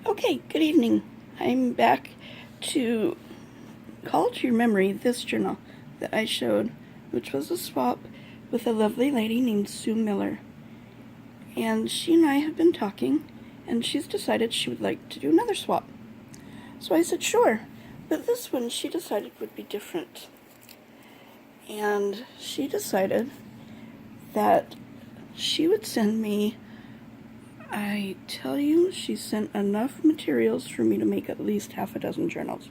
Okay, good evening. I'm back to call to your memory this journal that I showed, which was a swap with a lovely lady named Sue Miller. And she and I have been talking, and she's decided she would like to do another swap. So I said, sure, but this one she decided would be different. And she decided that she would send me, I tell you, she sent enough materials for me to make at least half a dozen journals.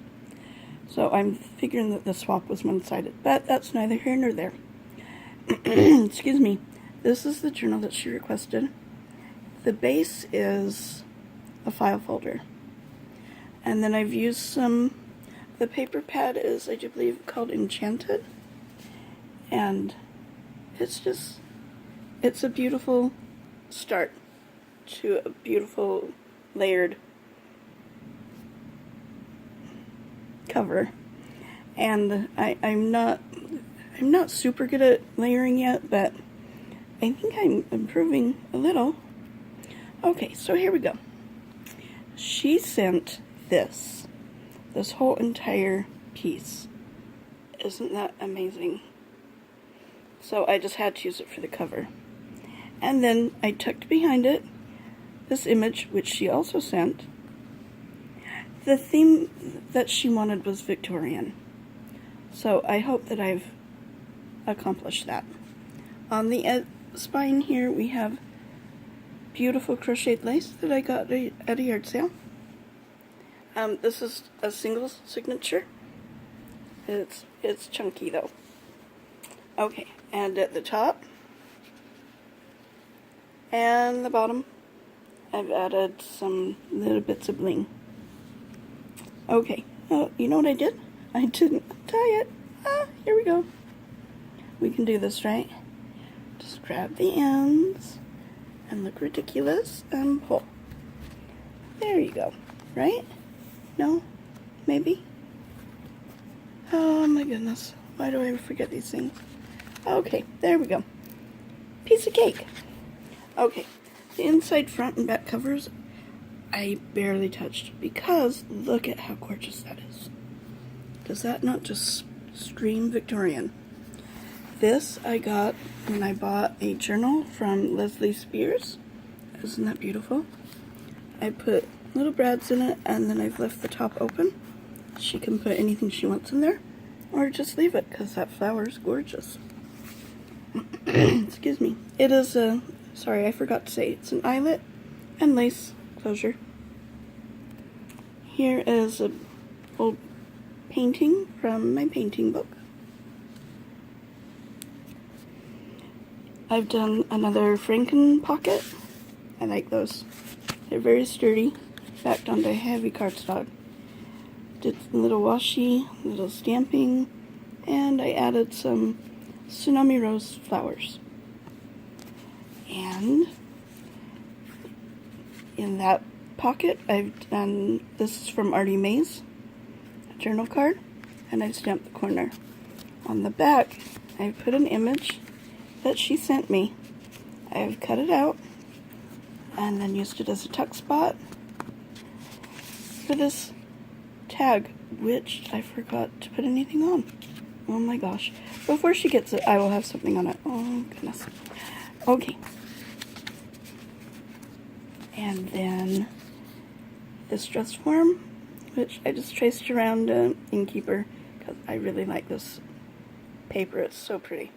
So I'm figuring that the swap was one-sided, but that's neither here nor there. Excuse me. This is the journal that she requested. The base is a file folder. And then I've used the paper pad is, I do believe, called Enchanted. And it's a beautiful start to a beautiful layered cover. And I'm not super good at layering yet, but I think I'm improving a little. Okay, so here we go. She sent this whole entire piece. Isn't that amazing? So I just had to use it for the cover. And then I tucked behind it this image, which she also sent. The theme that she wanted was Victorian. So I hope that I've accomplished that. On the spine here we have beautiful crocheted lace that I got at a yard sale. This is a single signature. It's chunky though. Okay, and at the top and the bottom I've added some little bits of bling. Okay, you know what I did? I didn't tie it. Here we go. We can do this, right? Just grab the ends and look ridiculous and pull. There you go. Right? No? Maybe? Oh my goodness. Why do I forget these things? Okay, there we go. Piece of cake. Okay, the inside, front, and back covers I barely touched because look at how gorgeous that is. Does that not just scream Victorian? This I got when I bought a journal from Leslie Spears. Isn't that beautiful? I put little brads in it and then I've left the top open. She can put anything she wants in there or just leave it because that flower is gorgeous. Excuse me. It is sorry, I forgot to say, it's an eyelet and lace closure. Here is an old painting from my painting book. I've done another Franken pocket. I like those. They're very sturdy, backed onto heavy cardstock. Did a little washi, little stamping, and I added some tsunami rose flowers. And in that pocket, I've done, this is from Artie Mays, a journal card, and I've stamped the corner. On the back, I've put an image that she sent me. I've cut it out and then used it as a tuck spot for this tag, which I forgot to put anything on. Oh my gosh. Before she gets it, I will have something on it. Oh goodness. Okay. And then this dress form, which I just traced around an Inkeeper because I really like this paper. It's so pretty.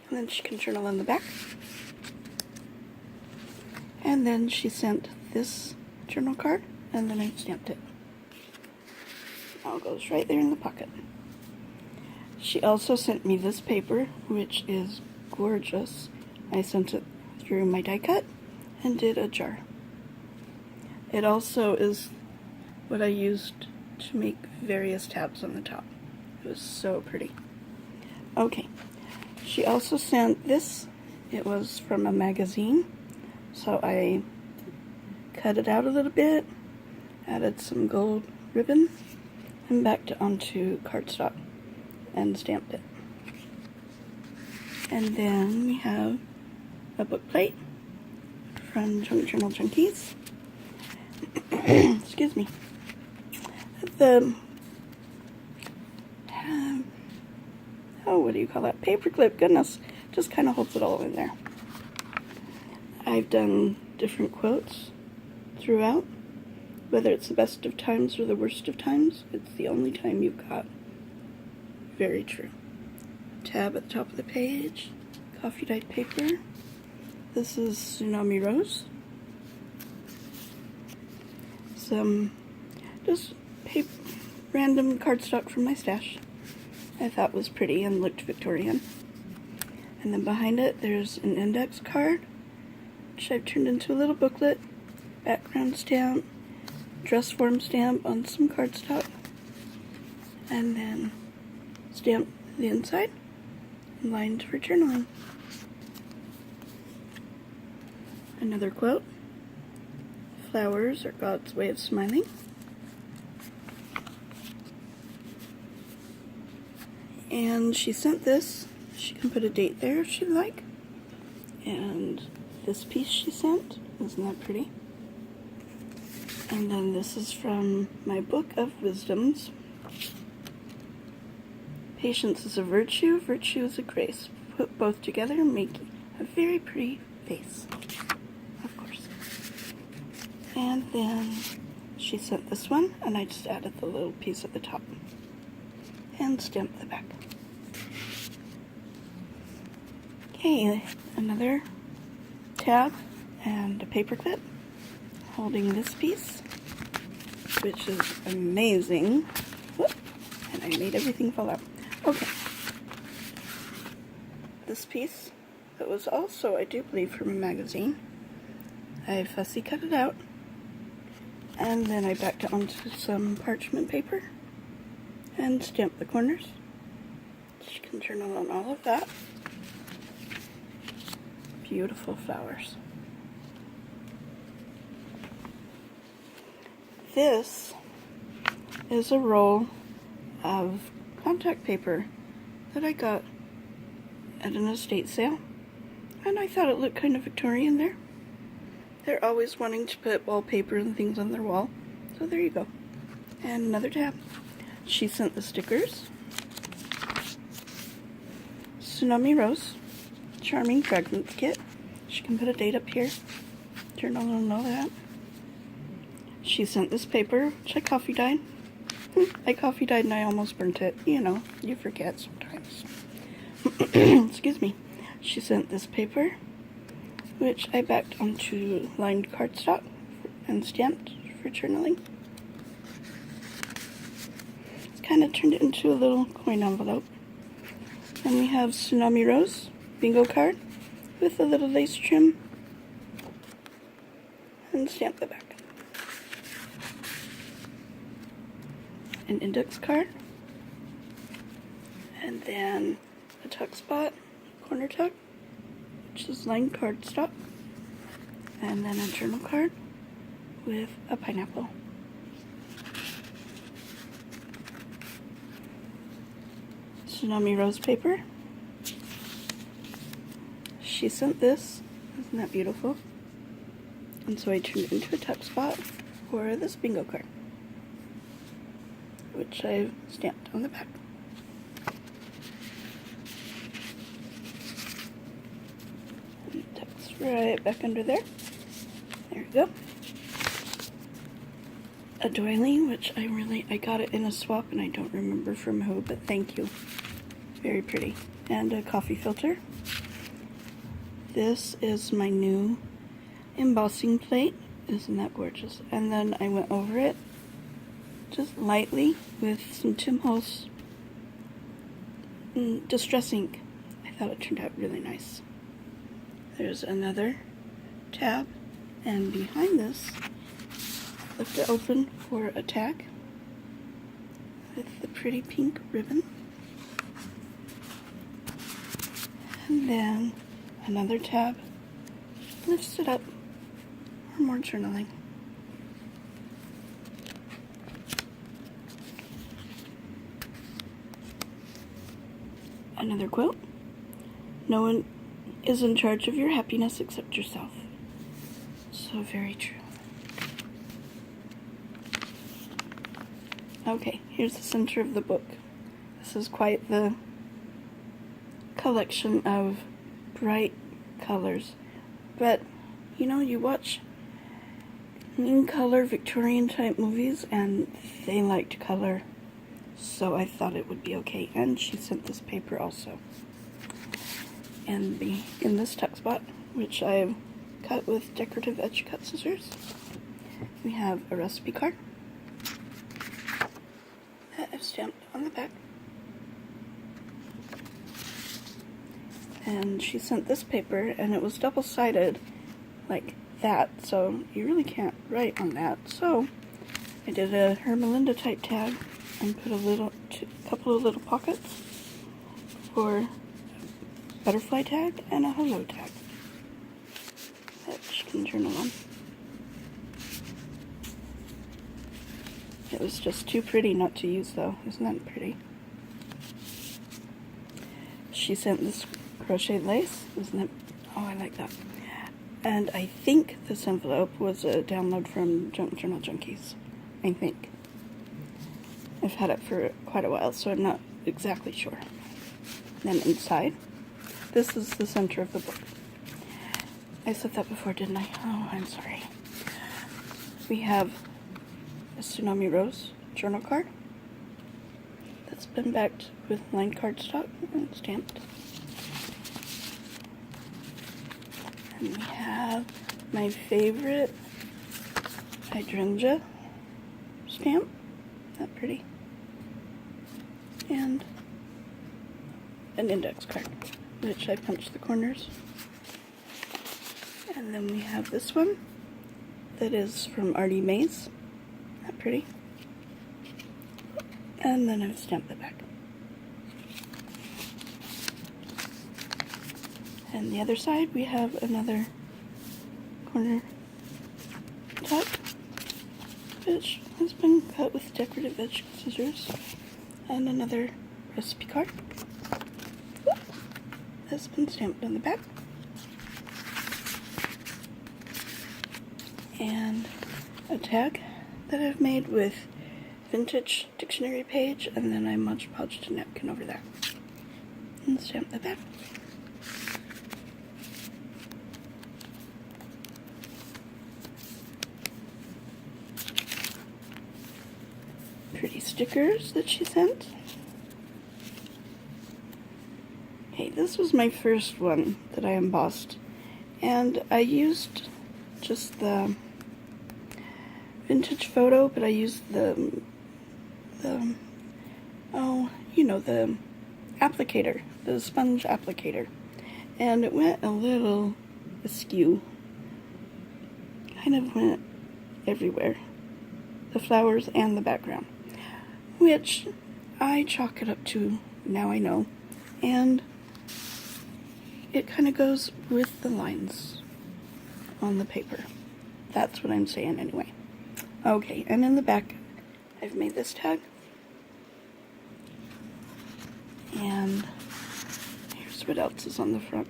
And then she can journal in the back. And then she sent this journal card, and then I stamped it. Now it goes right there in the pocket. She also sent me this paper, which is gorgeous. I sent it through my die cut and did a jar. It also is what I used to make various tabs on the top. It was so pretty. Okay. She also sent this. It was from a magazine. So I cut it out a little bit, added some gold ribbon, and backed it onto cardstock and stamped it. And then we have a book plate from Junk Journal Junkies. excuse me. The oh, what do you call that? Paper clip, goodness, just kind of holds it all in there. I've done different quotes throughout. Whether it's the best of times or the worst of times, it's the only time you've got. Very true. Tab at the top of the page, coffee dyed paper. This is Tsunami Rose. Some just random cardstock from my stash. I thought was pretty and looked Victorian. And then behind it there's an index card, which I've turned into a little booklet, background stamp, dress form stamp on some cardstock, and then stamp the inside, lined for journaling. Another quote, flowers are God's way of smiling. And she sent this. She can put a date there if she'd like. And this piece she sent, isn't that pretty? And then this is from my book of wisdoms. Patience is a virtue, virtue is a grace. Put both together and make a very pretty face. Of course. And then she sent this one, and I just added the little piece at the top. And stamped the back. Okay, another tab and a paper clip holding this piece, which is amazing. Whoop, and I made everything fall out. Okay. This piece, that was also, I do believe, from a magazine. I fussy cut it out, and then I backed it onto some parchment paper and stamped the corners. You can journal on all of that. Beautiful flowers. This is a roll of contact paper that I got at an estate sale, and I thought it looked kind of Victorian there. They're always wanting to put wallpaper and things on their wall, so there you go. And another tab. She sent the stickers. Tsunami Rose, Charming Fragments Kit. She can put a date up here. Journal and all that. She sent this paper, which I coffee dyed. I coffee dyed and I almost burnt it. You know, you forget sometimes. Excuse me. She sent this paper, which I backed onto lined cardstock and stamped for journaling. Kind of turned it into a little coin envelope. Then we have Tsunami Rose bingo card with a little lace trim and stamp the back. An index card, and then a tuck spot, corner tuck, which is lined cardstock, and then a journal card with a pineapple. Tsunami Rose paper. She sent this. Isn't that beautiful? And so I turned it into a tuck spot for this bingo card, which I've stamped on the back. And it tucks right back under there. There we go. A doily, which I got it in a swap and I don't remember from who, but thank you. Very pretty. And a coffee filter. This is my new embossing plate. Isn't that gorgeous? And then I went over it just lightly with some Tim Holtz Distress ink. I thought it turned out really nice. There's another tab, and behind this, lift it open for a tag with the pretty pink ribbon. And then another tab lifts it up for more journaling. Another quote. No one is in charge of your happiness except yourself. So very true. Okay, here's the center of the book. This is quite the collection of bright colors. But, you know, you watch in color Victorian type movies and they liked color, so I thought it would be okay. And she sent this paper also. And in this tuck spot, which I've cut with decorative edge cut scissors, we have a recipe card that I've stamped on the back. And she sent this paper, and it was double-sided like that, so you really can't write on that. So I did a Hermelinda type tag and put a couple of little pockets for butterfly tag and a hello tag that she can journal on. It was just too pretty not to use though. Isn't that pretty? She sent this crocheted lace. Isn't it? Oh, I like that. And I think this envelope was a download from Junk Journal Junkies. I think. I've had it for quite a while, so I'm not exactly sure. Then inside, this is the center of the book. I said that before, didn't I? Oh, I'm sorry. We have a Tsunami Rose journal card that's been backed with lined cardstock and stamped. And we have my favorite hydrangea stamp. Isn't that pretty? And an index card, which I punched the corners. And then we have this one that is from Artie Mays. Isn't that pretty? And then I've stamped the back. And the other side, we have another corner tuck, which has been cut with decorative edge scissors, and another recipe card that's been stamped on the back, and a tag that I've made with vintage dictionary page, and then I Mod Podged a napkin over that and stamped the back. Pretty stickers that she sent. Okay, this was my first one that I embossed, and I used just the vintage photo, but I used the applicator, the sponge applicator, and it went a little askew. Kind of went everywhere, the flowers and the background, which I chalk it up to Now I Know, and it kind of goes with the lines on the paper. That's what I'm saying anyway. Okay, and in the back I've made this tag, and here's what else is on the front.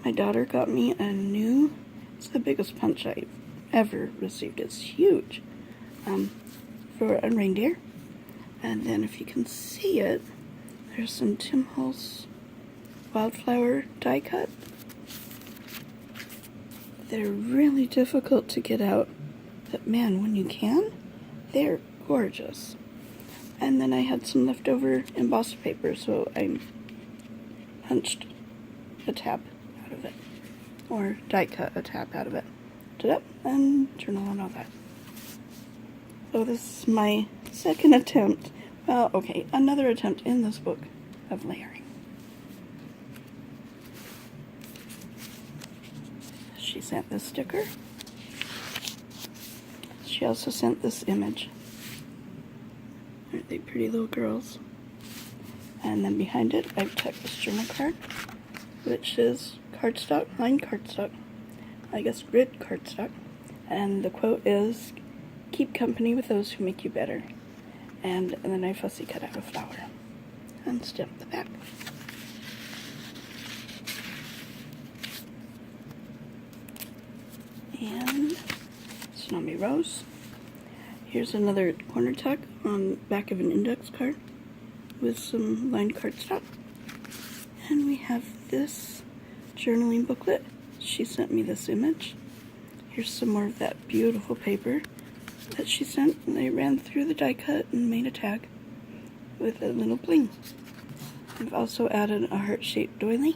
My daughter got me a new, it's the biggest punch I've ever received. It's huge, for a reindeer. And then if you can see it, there's some Tim Holtz wildflower die cut. They're really difficult to get out, but man, when you can, they're gorgeous. And then I had some leftover embossed paper, so I punched a tab out of it, or die cut a tab out of it. Did it, and journal and all that. So this is my second attempt, well, okay, another attempt in this book of layering. She sent this sticker. She also sent this image. Aren't they pretty little girls? And then behind it, I've tucked this journal card, which is cardstock, lined cardstock, I guess grid cardstock. And the quote is, "Keep company with those who make you better." And then I fussy cut out a flower and stamped the back. And Tsunami Rose. Here's another corner tuck on the back of an index card with some lined cardstock. And we have this journaling booklet. She sent me this image. Here's some more of that beautiful paper that she sent, and I ran through the die cut and made a tag with a little bling. I've also added a heart-shaped doily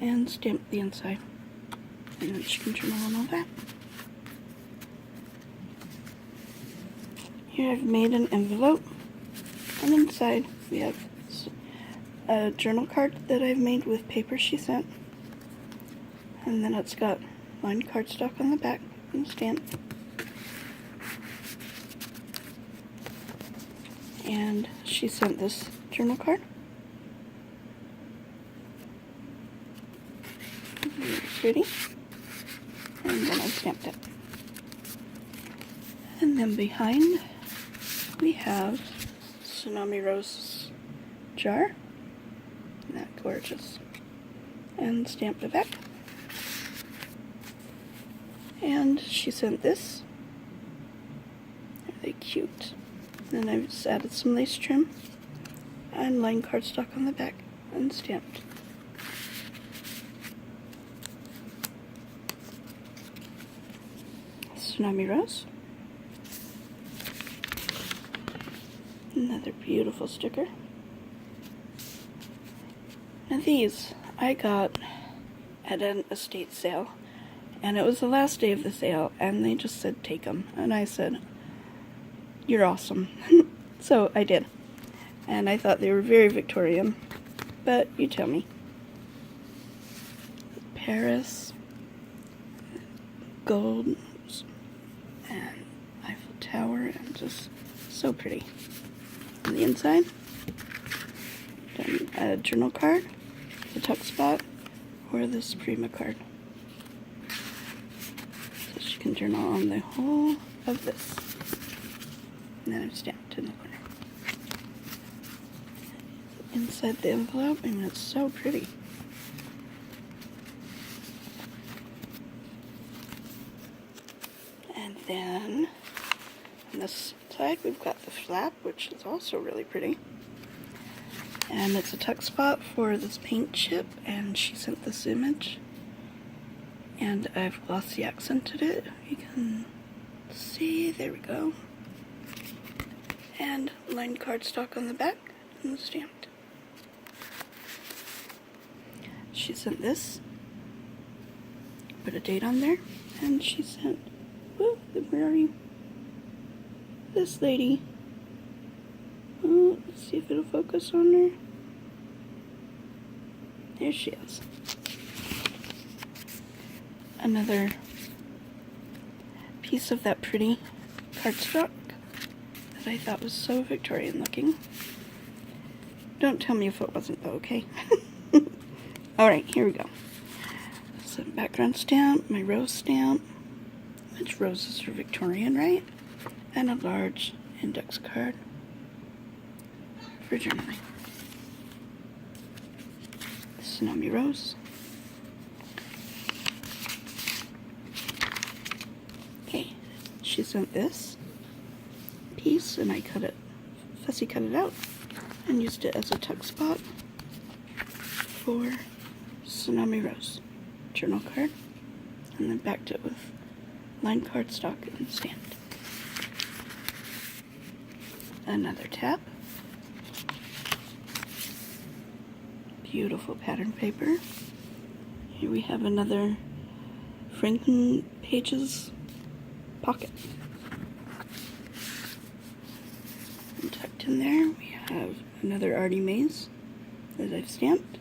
and stamped the inside, and then she can journal on all that. Here I've made an envelope, and inside we have a journal card that I've made with paper she sent, and then it's got lined cardstock on the back and stamped. And she sent this journal card. Very pretty. And then I stamped it. And then behind we have Tsunami Rose jar. Isn't that gorgeous? And stamped the back. And she sent this. Are they cute? Then I've just added some lace trim and lined cardstock on the back and stamped. Tsunami Rose. Another beautiful sticker. Now these I got at an estate sale, and it was the last day of the sale, and they just said take them, and I said, you're awesome. So I did, and I thought they were very Victorian, but you tell me. Paris, gold, and Eiffel Tower, and just so pretty. On the inside, then a journal card, the tuck spot, or the Suprema card. So she can journal on the whole of this. And then I've stamped in the corner. Inside the envelope, I mean, it's so pretty. And then on this side, we've got the flap, which is also really pretty. And it's a tuck spot for this paint chip, and she sent this image. And I've glossy accented it. You can see, there we go. And lined cardstock on the back and stamped. She sent this, put a date on there, and she sent, whoa, where are you? This lady. Oh, let's see if it'll focus on her. There she is. Another piece of that pretty cardstock that I thought was so Victorian looking. Don't tell me if it wasn't though, okay? Alright, here we go. Some background stamp, my rose stamp, which roses are Victorian, right? And a large index card for journaling. Tsunami Rose. Okay, she sent this piece and I fussy cut it out and used it as a tuck spot for Tsunami Rose journal card, and then backed it with lined cardstock and stamped. Another tab. Beautiful pattern paper. Here we have another Franklin Pages pocket. And tucked in there we have another Artie Mays that I've stamped.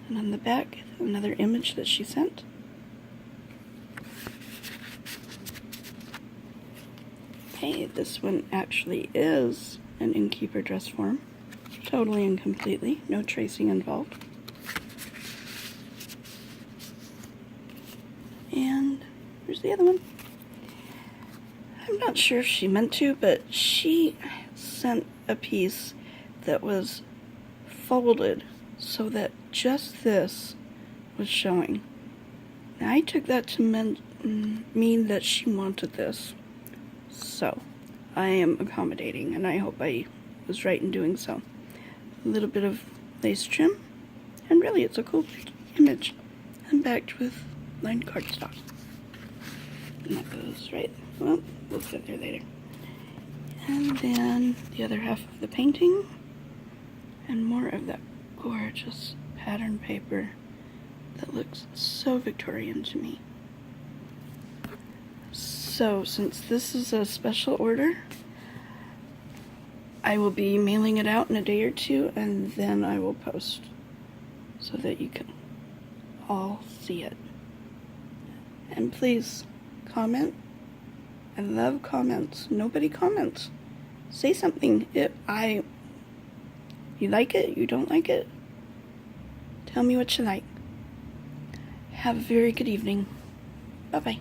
And on the back, another image that she sent. Okay, this one actually is an Innkeeper dress form. Totally and completely, no tracing involved. And where's the other one? I'm not sure if she meant to, but she sent a piece that was folded so that just this was showing. Now I took that to mean that she wanted this. So, I am accommodating, and I hope I was right in doing so. A little bit of lace trim, and really it's a cool image. And backed with lined cardstock. And that goes right, well, we'll get there later. And then the other half of the painting, and more of that gorgeous pattern paper that looks so Victorian to me. So, since this is a special order, I will be mailing it out in a day or two, and then I will post so that you can all see it. And please comment. I love comments. Nobody comments. Say something. You like it? You don't like it? Tell me what you like. Have a very good evening. Bye-bye.